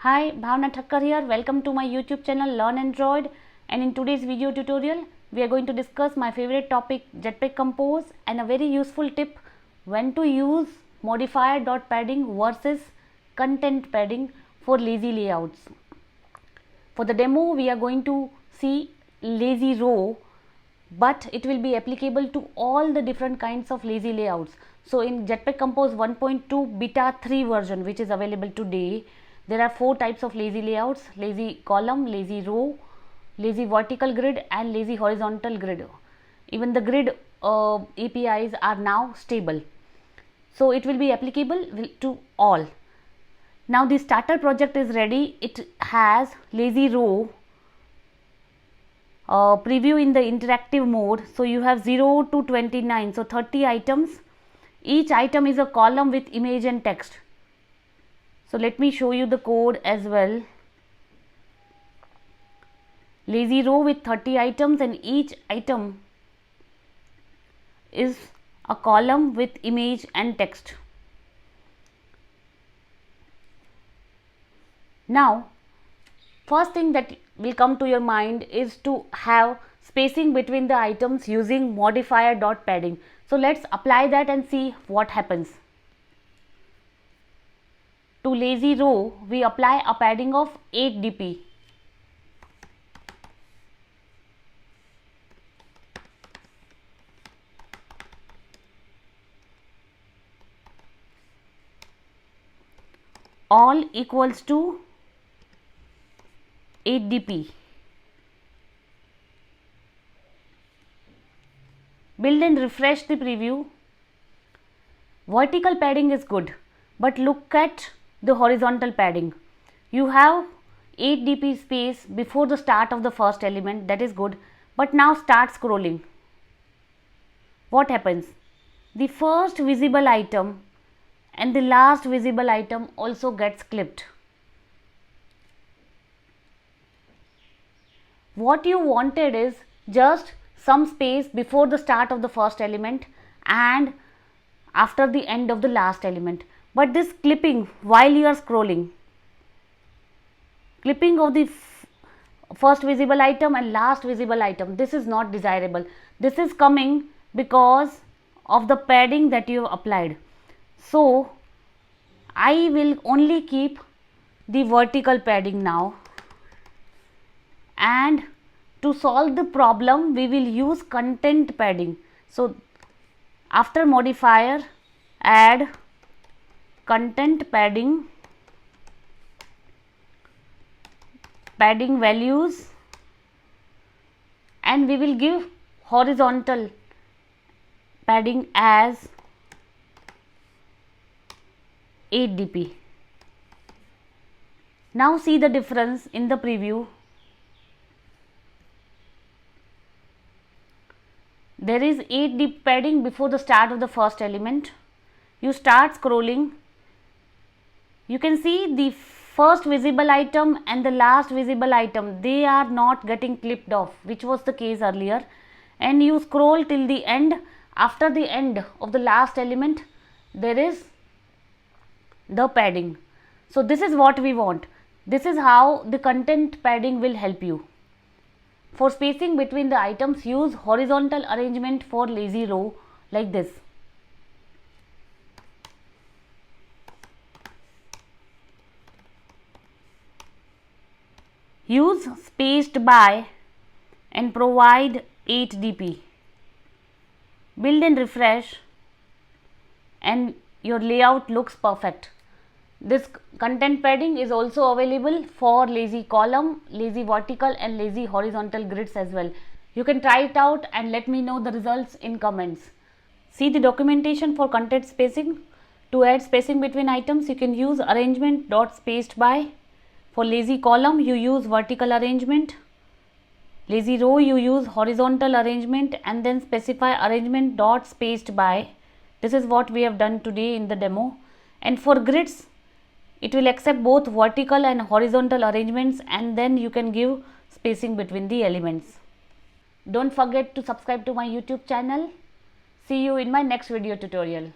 Hi, Bhavna Thacker here. Welcome to my YouTube channel Learn Android, and in today's video tutorial we are going to discuss my favorite topic Jetpack Compose and a very useful tip when to use modifier.padding versus content padding for lazy layouts. For the demo we are going to see LazyRow, but it will be applicable to all the different kinds of lazy layouts. So in Jetpack Compose 1.2 beta 3 version, which is available today, there are 4 types of lazy layouts: lazy column, lazy row, lazy vertical grid and lazy horizontal grid. Even the grid APIs are now stable, so it will be applicable to all. Now the starter project is ready. It has LazyRow preview in the interactive mode. So you have 0 to 29, so 30 items. Each item is a column with image and text. So let me show you the code as well. LazyRow with 30 items, and each item is a column with image and text. Now first thing that will come to your mind is to have spacing between the items using modifier.padding. So let's apply that and see what happens. To LazyRow we apply a padding of 8 dp. All equals to 8 dp. Build and refresh the preview. Vertical padding is good, but look at the horizontal padding. You have 8 dp space before the start of the first element, that is good, but now start scrolling. What happens? The first visible item and the last visible item also gets clipped. What you wanted is just some space before the start of the first element and after the end of the last element. But this clipping while you are scrolling, clipping of the first visible item and last visible item, this is not desirable. This is coming because of the padding that you have applied. So I will only keep the vertical padding now, and to solve the problem we will use content padding. So after modifier, add content padding, padding values, and we will give horizontal padding as 8 dp. Now see the difference in the preview. There is 8 dp padding before the start of the first element. You start scrolling, you can see the first visible item and the last visible item, they are not getting clipped off, which was the case earlier, and you scroll till the end. After the end of the last element there is the padding. So this is what we want. This is how the content padding will help you. For spacing between the items, use horizontal arrangement for LazyRow like this. Use spaced by and provide 8 dp. Build and refresh and your layout looks perfect. This content padding is also available for lazy column, lazy vertical and lazy horizontal grids as well. You can try it out and let me know the results in comments. See the documentation for content spacing. To add spacing between items, you can use arrangement.spacedby. For lazy column you use vertical arrangement. LazyRow you use horizontal arrangement and then specify arrangement.spacedby. This is what we have done today in the demo. And for grids, it will accept both vertical and horizontal arrangements, and then you can give spacing between the elements. Don't forget to subscribe to my YouTube channel. See you in my next video tutorial.